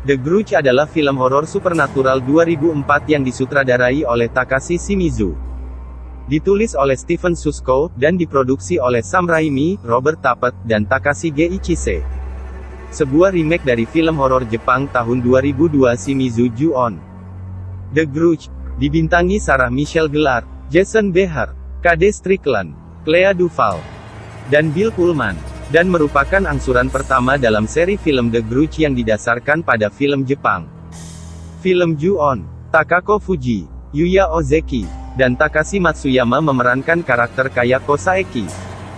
The Grudge adalah film horor supernatural 2004 yang disutradarai oleh Takashi Shimizu. Ditulis oleh Steven Susko, dan diproduksi oleh Sam Raimi, Robert Tappert, dan Takashi Gichise. Sebuah remake dari film horor Jepang tahun 2002 Shimizu Ju-on. The Grudge dibintangi Sarah Michelle Gellar, Jason Behr, KD Strickland, Clea Duvall, dan Bill Pullman, dan merupakan angsuran pertama dalam seri film The Grudge yang didasarkan pada film Jepang. Film Ju-on, Takako Fuji, Yuya Ozeki, dan Takashi Matsuyama memerankan karakter Kayako Saeki,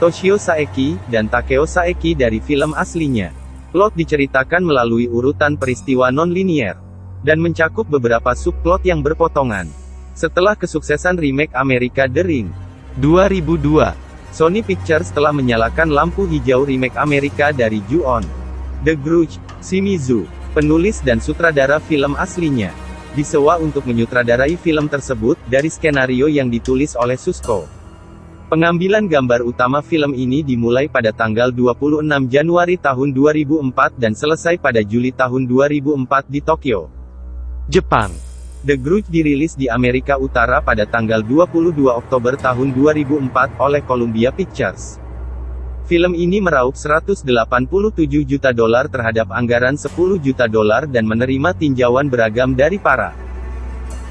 Toshio Saeki, dan Takeo Saeki dari film aslinya. Plot diceritakan melalui urutan peristiwa non-linier, dan mencakup beberapa subplot yang berpotongan. Setelah kesuksesan remake Amerika The Ring 2002, Sony Pictures telah menyalakan lampu hijau remake Amerika dari Ju-on. The Grudge, Shimizu, penulis dan sutradara film aslinya, disewa untuk menyutradarai film tersebut, dari skenario yang ditulis oleh Susko. Pengambilan gambar utama film ini dimulai pada tanggal 26 Januari tahun 2004 dan selesai pada Juli tahun 2004 di Tokyo, Jepang. The Grudge dirilis di Amerika Utara pada tanggal 22 Oktober tahun 2004 oleh Columbia Pictures. Film ini meraup $187 juta terhadap anggaran $10 juta dan menerima tinjauan beragam dari para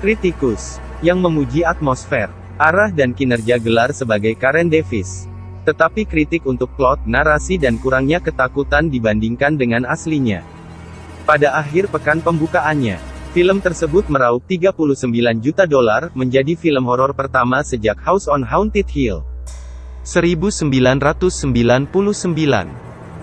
kritikus, yang memuji atmosfer, arah dan kinerja Gellar sebagai Karen Davis. Tetapi kritik untuk plot, narasi dan kurangnya ketakutan dibandingkan dengan aslinya. Pada akhir pekan pembukaannya, film tersebut meraup $39 juta, menjadi film horor pertama sejak House on Haunted Hill 1999,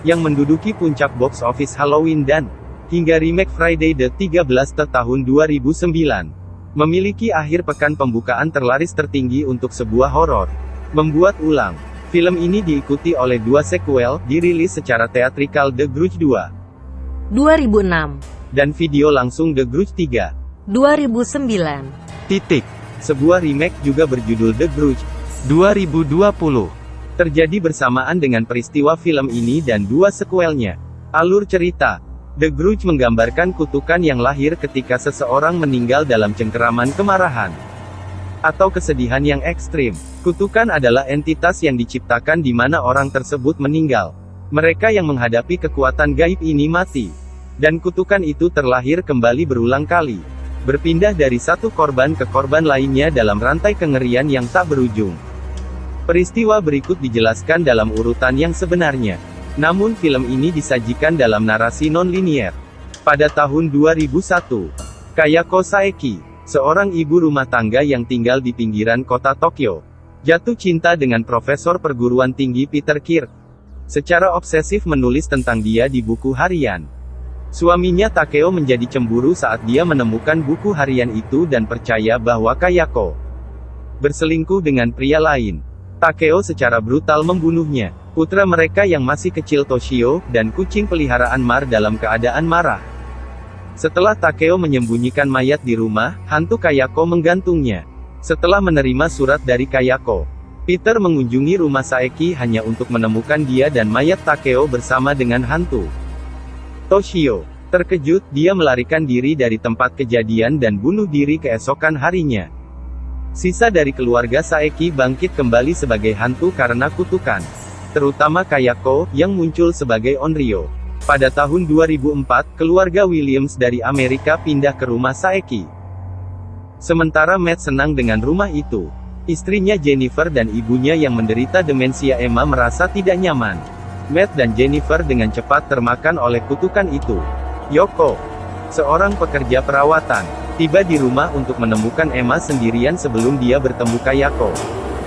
yang menduduki puncak box office Halloween dan, hingga remake Friday the 13th tahun 2009. Memiliki akhir pekan pembukaan terlaris tertinggi untuk sebuah horor. Membuat ulang, film ini diikuti oleh dua sequel, dirilis secara teatrikal The Grudge 2 2006, dan video langsung The Grudge 3 2009. Sebuah remake juga berjudul The Grudge 2020, terjadi bersamaan dengan peristiwa film ini dan dua sequelnya. Alur cerita The Grudge menggambarkan kutukan yang lahir ketika seseorang meninggal dalam cengkeraman kemarahan atau kesedihan yang ekstrim. Kutukan adalah entitas yang diciptakan di mana orang tersebut meninggal. Mereka yang menghadapi kekuatan gaib ini mati, dan kutukan itu terlahir kembali berulang kali, berpindah dari satu korban ke korban lainnya dalam rantai kengerian yang tak berujung. Peristiwa berikut dijelaskan dalam urutan yang sebenarnya. Namun film ini disajikan dalam narasi non-linier. Pada tahun 2001, Kayako Saeki, seorang ibu rumah tangga yang tinggal di pinggiran kota Tokyo, jatuh cinta dengan profesor perguruan tinggi Peter Kirk. Secara obsesif menulis tentang dia di buku harian. Suaminya Takeo menjadi cemburu saat dia menemukan buku harian itu dan percaya bahwa Kayako berselingkuh dengan pria lain. Takeo secara brutal membunuhnya. Putra mereka yang masih kecil Toshio, dan kucing peliharaan Mar dalam keadaan marah. Setelah Takeo menyembunyikan mayat di rumah, hantu Kayako menggantungnya. Setelah menerima surat dari Kayako, Peter mengunjungi rumah Saeki hanya untuk menemukan dia dan mayat Takeo bersama dengan hantu. Toshio terkejut, dia melarikan diri dari tempat kejadian dan bunuh diri keesokan harinya. Sisa dari keluarga Saeki bangkit kembali sebagai hantu karena kutukan, terutama Kayako, yang muncul sebagai Onryo. Pada tahun 2004, keluarga Williams dari Amerika pindah ke rumah Saeki. Sementara Matt senang dengan rumah itu. Istrinya Jennifer dan ibunya yang menderita demensia Emma merasa tidak nyaman. Matt dan Jennifer dengan cepat termakan oleh kutukan itu. Yoko, seorang pekerja perawatan, tiba di rumah untuk menemukan Emma sendirian sebelum dia bertemu Kayako,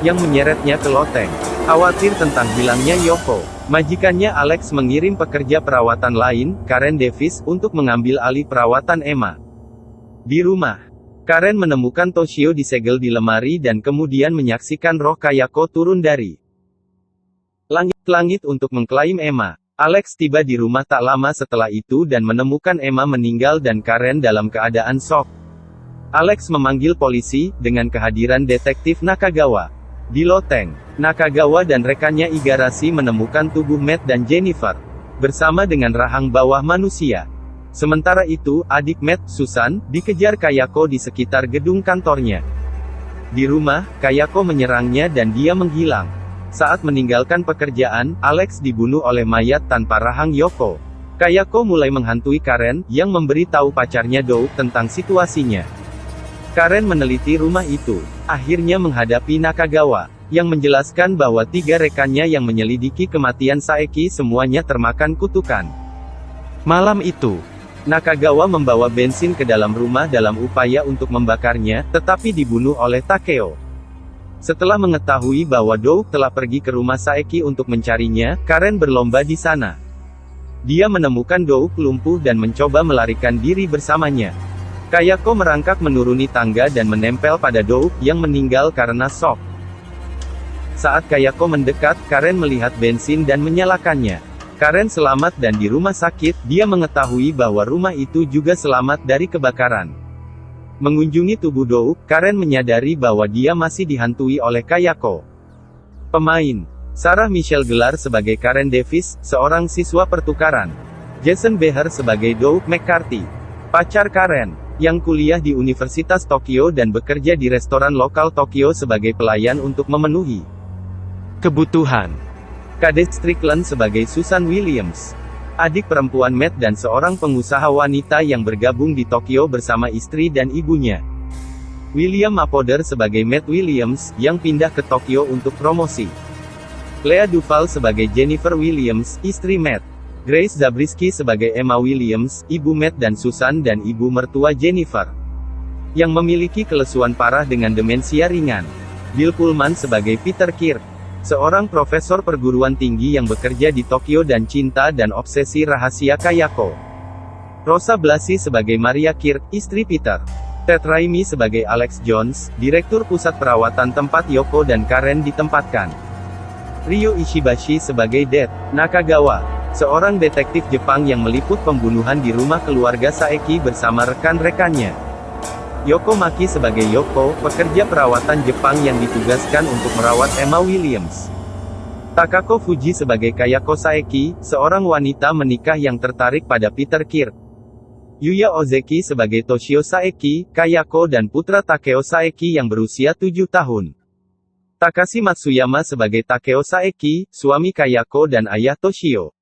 yang menyeretnya ke loteng. Khawatir tentang hilangnya Yoko, majikannya Alex mengirim pekerja perawatan lain, Karen Davis, untuk mengambil alih perawatan Emma. Di rumah, Karen menemukan Toshio disegel di lemari dan kemudian menyaksikan roh Kayako turun dari langit untuk mengklaim Emma. Alex tiba di rumah tak lama setelah itu dan menemukan Emma meninggal dan Karen dalam keadaan shock. Alex memanggil polisi, dengan kehadiran detektif Nakagawa. Di loteng, Nakagawa dan rekannya Igarashi menemukan tubuh Matt dan Jennifer, bersama dengan rahang bawah manusia. Sementara itu, adik Matt, Susan, dikejar Kayako di sekitar gedung kantornya. Di rumah, Kayako menyerangnya dan dia menghilang. Saat meninggalkan pekerjaan, Alex dibunuh oleh mayat tanpa rahang Yoko. Kayako mulai menghantui Karen, yang memberi tahu pacarnya Doug tentang situasinya. Karen meneliti rumah itu, akhirnya menghadapi Nakagawa, yang menjelaskan bahwa 3 rekannya yang menyelidiki kematian Saeki semuanya termakan kutukan. Malam itu, Nakagawa membawa bensin ke dalam rumah dalam upaya untuk membakarnya, tetapi dibunuh oleh Takeo. Setelah mengetahui bahwa Doug telah pergi ke rumah Saeki untuk mencarinya, Karen berlomba di sana. Dia menemukan Doug lumpuh dan mencoba melarikan diri bersamanya. Kayako merangkak menuruni tangga dan menempel pada Doug, yang meninggal karena shock. Saat Kayako mendekat, Karen melihat bensin dan menyalakannya. Karen selamat dan di rumah sakit, dia mengetahui bahwa rumah itu juga selamat dari kebakaran. Mengunjungi tubuh Doug, Karen menyadari bahwa dia masih dihantui oleh Kayako. Pemain: Sarah Michelle Gellar sebagai Karen Davis, seorang siswa pertukaran. Jason Behr sebagai Doug McCarthy, pacar Karen, yang kuliah di Universitas Tokyo dan bekerja di restoran lokal Tokyo sebagai pelayan untuk memenuhi kebutuhan. Kade Strickland sebagai Susan Williams, adik perempuan Matt dan seorang pengusaha wanita yang bergabung di Tokyo bersama istri dan ibunya. William Apother sebagai Matt Williams, yang pindah ke Tokyo untuk promosi. Lea Duval sebagai Jennifer Williams, istri Matt. Grace Zabriskie sebagai Emma Williams, ibu Matt dan Susan dan ibu mertua Jennifer, yang memiliki kelesuan parah dengan demensia ringan. Bill Pullman sebagai Peter Kirk, seorang profesor perguruan tinggi yang bekerja di Tokyo dan cinta dan obsesi rahasia Kayako. Rosa Blasi sebagai Maria Kirk, istri Peter. Ted Raimi sebagai Alex Jones, direktur pusat perawatan tempat Yoko dan Karen ditempatkan. Ryo Ishibashi sebagai Det Nakagawa, seorang detektif Jepang yang meliput pembunuhan di rumah keluarga Saeki bersama rekan-rekannya. Yoko Maki sebagai Yoko, pekerja perawatan Jepang yang ditugaskan untuk merawat Emma Williams. Takako Fuji sebagai Kayako Saeki, seorang wanita menikah yang tertarik pada Peter Kirk. Yuya Ozeki sebagai Toshio Saeki, Kayako dan putra Takeo Saeki yang berusia 7 tahun. Takashi Matsuyama sebagai Takeo Saeki, suami Kayako dan ayah Toshio.